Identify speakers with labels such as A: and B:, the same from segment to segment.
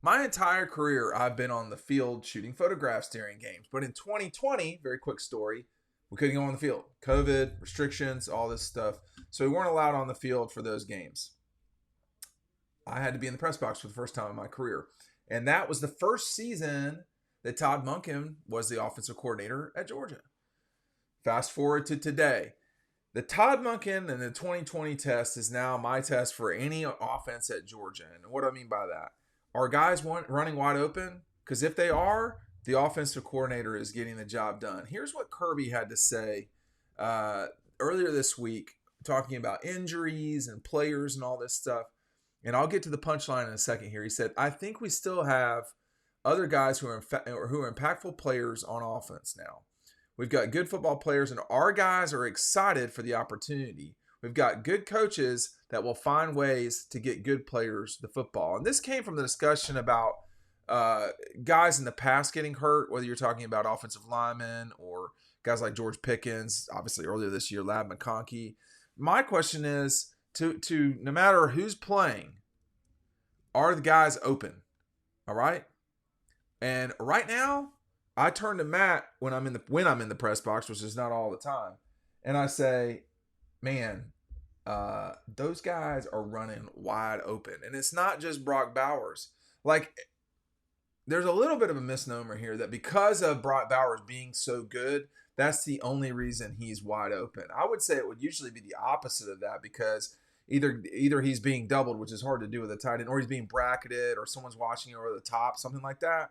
A: My entire career, I've been on the field shooting photographs during games. But in 2020, very quick story, we couldn't go on the field. COVID, restrictions, all this stuff. So we weren't allowed on the field for those games. I had to be in the press box for the first time in my career. And that was the first season that Todd Monken was the offensive coordinator at Georgia. Fast forward to today. The Todd Monken and the 2020 test is now my test for any offense at Georgia. And what do I mean by that? Are guys running wide open? Because if they are, the offensive coordinator is getting the job done. Here's what Kirby had to say earlier this week, talking about injuries and players and all this stuff. And I'll get to the punchline in a second here. He said, I think we still have other guys who are impactful players on offense now. We've got good football players, and our guys are excited for the opportunity. We've got good coaches that will find ways to get good players the football. And this came from the discussion about guys in the past getting hurt, whether you're talking about offensive linemen or guys like George Pickens, obviously earlier this year, Ladd McConkey. My question is, to no matter who's playing, are the guys open? All right? And right now, I turn to Matt when I'm in the press box, which is not all the time, and I say, man, those guys are running wide open. And it's not just Brock Bowers. Like, there's a little bit of a misnomer here that because of Brock Bowers being so good, that's the only reason he's wide open. I would say it would usually be the opposite of that, because either he's being doubled, which is hard to do with a tight end, or he's being bracketed, or someone's watching over the top, something like that.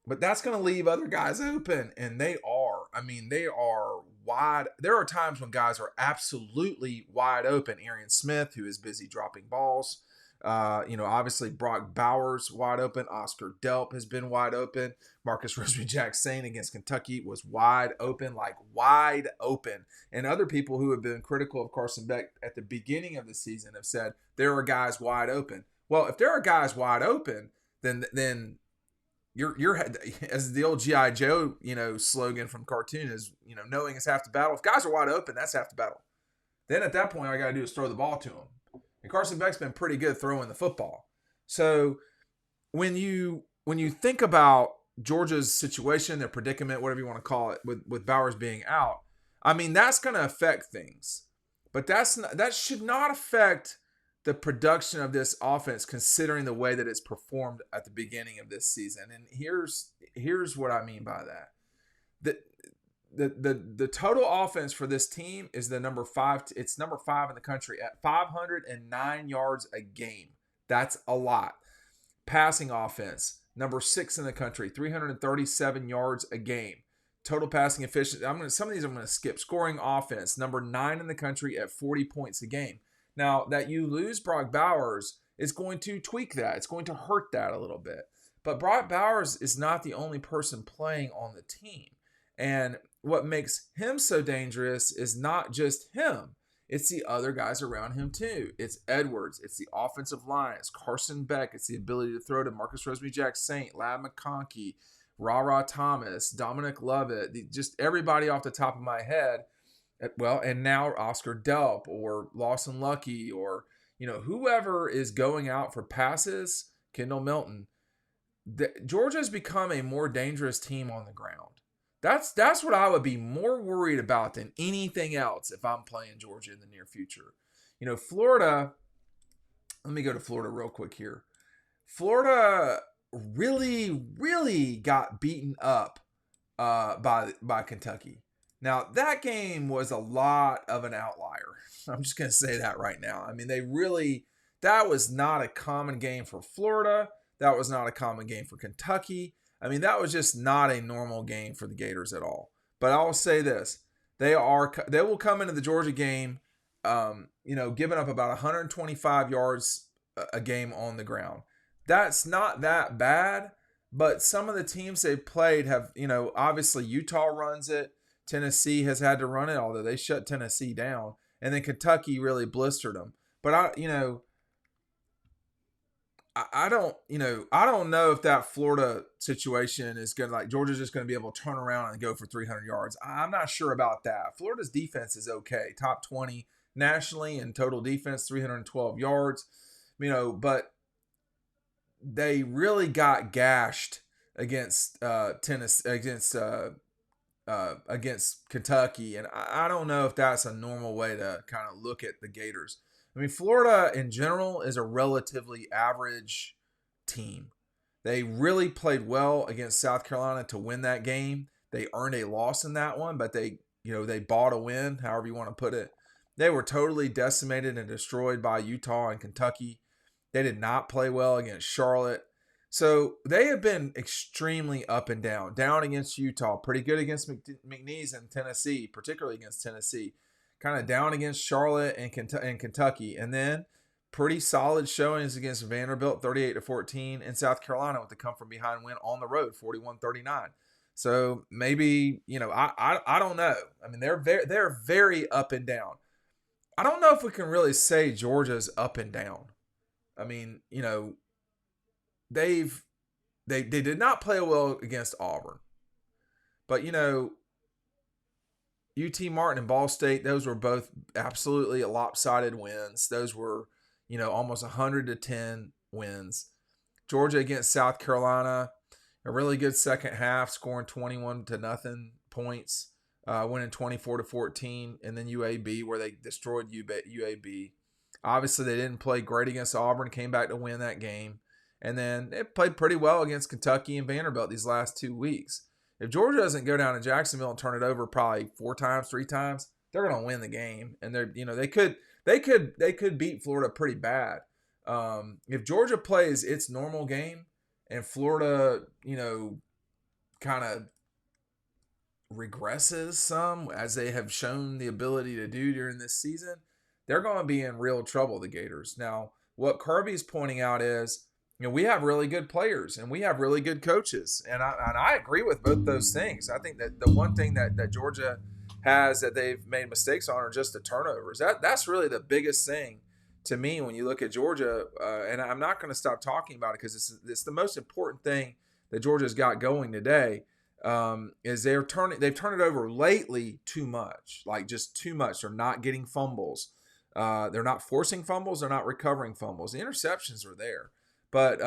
A: But that's going to leave other guys open, and they are. I mean, they are wide. There are times when guys are absolutely wide open. Arian Smith, who is busy dropping balls. Obviously Brock Bowers wide open. Oscar Delp has been wide open. Marcus Rosery-Jacksaint against Kentucky was wide open, like wide open. And other people who have been critical of Carson Beck at the beginning of the season have said there are guys wide open. Well, if there are guys wide open, then you're as the old G.I. Joe, slogan from cartoon is, knowing is half the battle. If guys are wide open, that's half the battle. Then at that point, all I got to do is throw the ball to them. And Carson Beck's been pretty good throwing the football. So when you think about Georgia's situation, their predicament, whatever you want to call it, with Bowers being out, I mean, that's going to affect things. But that should not affect the production of this offense, considering the way that it's performed at the beginning of this season. And here's what I mean by that. The total offense for this team is the number 5. It's number 5 in the country at 509 yards a game. That's a lot. Passing offense, number 6 in the country, 337 yards a game. Total passing efficiency. Some of these I'm going to skip. Scoring offense, number 9 in the country at 40 points a game. Now, that you lose Brock Bowers is going to tweak that. It's going to hurt that a little bit. But Brock Bowers is not the only person playing on the team. And what makes him so dangerous is not just him. It's the other guys around him too. It's Edwards. It's the offensive line. It's Carson Beck. It's the ability to throw to Marcus Rosery-Jacksaint, Ladd McConkey, Ra Thomas, Dominic Lovett, just everybody off the top of my head. Well, and now Oscar Delp or Lawson Lucky or, whoever is going out for passes, Kendall Milton. Georgia's become a more dangerous team on the ground. That's what I would be more worried about than anything else if I'm playing Georgia in the near future. Florida, let me go to Florida real quick here. Florida really, really got beaten up by Kentucky. Now, that game was a lot of an outlier. I'm just going to say that right now. I mean, that was not a common game for Florida. That was not a common game for Kentucky. I mean, that was just not a normal game for the Gators at all. But I will say this. They will come into the Georgia game, giving up about 125 yards a game on the ground. That's not that bad, but some of the teams they've played have, obviously Utah runs it. Tennessee has had to run it, although they shut Tennessee down. And then Kentucky really blistered them. But I don't know if that Florida situation is going to, like, Georgia's just going to be able to turn around and go for 300 yards. I'm not sure about that. Florida's defense is okay. Top 20 nationally in total defense, 312 yards. But they really got gashed against Tennessee, against Kentucky, and I don't know if that's a normal way to kind of look at the Gators. I mean, Florida in general is a relatively average team. They really played well against South Carolina to win that game. They earned a loss in that one, but they bought a win, however you want to put it. They were totally decimated and destroyed by Utah and Kentucky. They did not play well against Charlotte. So they have been extremely up and down. Down against Utah, pretty good against McNeese and Tennessee, particularly against Tennessee. Kind of down against Charlotte and Kentucky. And then pretty solid showings against Vanderbilt, 38-14, and South Carolina with the come from behind win on the road, 41-39. So maybe, I don't know. I mean, they're very up and down. I don't know if we can really say Georgia's up and down. I mean, they did not play well against Auburn. But, UT Martin and Ball State, those were both absolutely lopsided wins. Those were, almost 100-10 wins. Georgia against South Carolina, a really good second half, scoring 21-0 points, winning 24-14, and then UAB where they destroyed UAB. Obviously, they didn't play great against Auburn, came back to win that game. And then it played pretty well against Kentucky and Vanderbilt these last 2 weeks. If Georgia doesn't go down to Jacksonville and turn it over probably 3 times, they're going to win the game. And they could beat Florida pretty bad. If Georgia plays its normal game and Florida, kind of regresses some as they have shown the ability to do during this season, they're going to be in real trouble, the Gators. Now, what Kirby's pointing out is, we have really good players and we have really good coaches. And I agree with both those things. I think that the one thing that Georgia has that they've made mistakes on are just the turnovers. That's really the biggest thing to me when you look at Georgia. And I'm not going to stop talking about it because it's the most important thing that Georgia's got going today. Is they've turned it over lately too much, like just too much. They're not getting fumbles. They're not forcing fumbles. They're not recovering fumbles. The interceptions are there. But,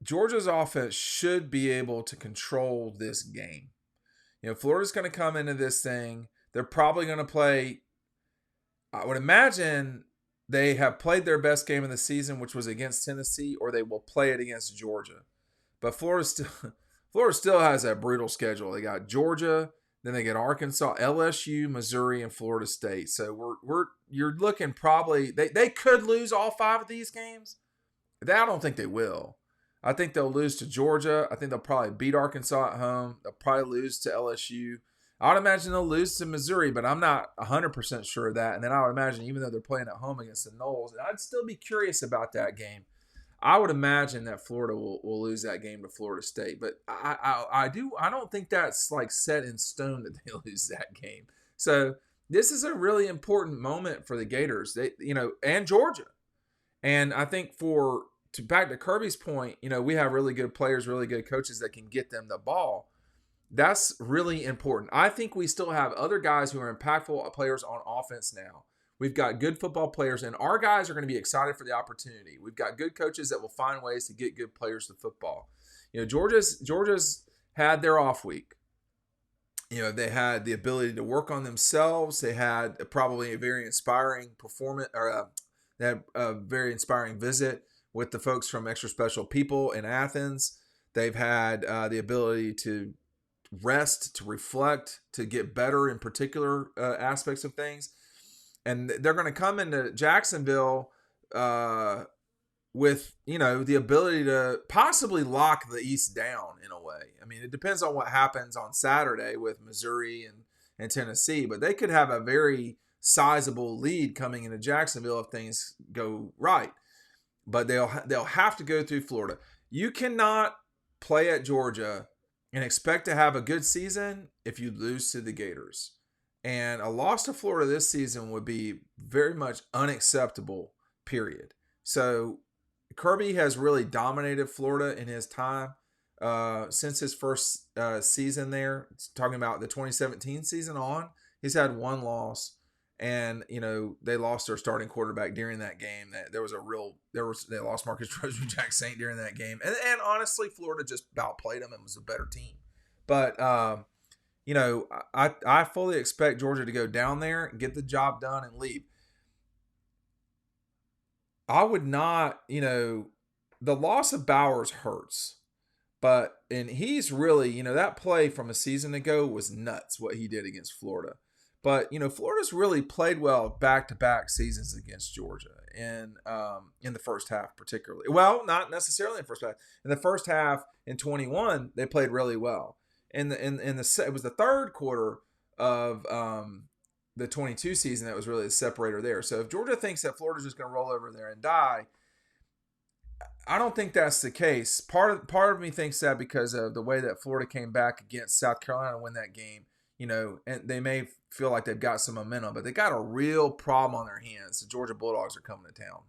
A: Georgia's offense should be able to control this game. Florida's going to come into this thing. They're probably going to play. I would imagine they have played their best game of the season, which was against Tennessee, or they will play it against Georgia. But Florida still has a brutal schedule. They got Georgia. Then they get Arkansas, LSU, Missouri, and Florida State. So you're looking probably they could lose all 5 of these games. I don't think they will. I think they'll lose to Georgia. I think they'll probably beat Arkansas at home. They'll probably lose to LSU. I would imagine they'll lose to Missouri, but I'm not 100% sure of that. And then I would imagine even though they're playing at home against the Noles, I'd still be curious about that game. I would imagine that Florida will lose that game to Florida State, but I don't think that's like set in stone that they lose that game. So this is a really important moment for the Gators, and Georgia. And I think back to Kirby's point, we have really good players, really good coaches that can get them the ball. That's really important. I think we still have other guys who are impactful players on offense now. We've got good football players, and our guys are going to be excited for the opportunity. We've got good coaches that will find ways to get good players to football. Georgia's had their off week. They had the ability to work on themselves. They had probably a very inspiring performance, or they had a very inspiring visit with the folks from Extra Special People in Athens. They've had the ability to rest, to reflect, to get better in particular aspects of things. And they're going to come into Jacksonville with, the ability to possibly lock the East down in a way. I mean, it depends on what happens on Saturday with Missouri and Tennessee, but they could have a very sizable lead coming into Jacksonville if things go right. But they'll have to go through Florida. You cannot play at Georgia and expect to have a good season if you lose to the Gators. And a loss to Florida this season would be very much unacceptable, period. So Kirby has really dominated Florida in his time since his first season there. Talking about the 2017 season on, he's had 1 loss. And they lost their starting quarterback during that game. They lost Marcus Trojan Saint during that game, and honestly, Florida just outplayed them and was a better team. But I fully expect Georgia to go down there, get the job done, and leave. I would not, the loss of Bowers hurts. And he's really, that play from a season ago was nuts what he did against Florida. But Florida's really played well back-to-back seasons against Georgia in the first half, particularly. Well, not necessarily in the first half. In the first half in 21, they played really well. It was the third quarter of the 22 season that was really the separator there. So if Georgia thinks that Florida's just going to roll over there and die, I don't think that's the case. Part of me thinks that because of the way that Florida came back against South Carolina to win that game, and they may feel like they've got some momentum, but they got a real problem on their hands. The Georgia Bulldogs are coming to town.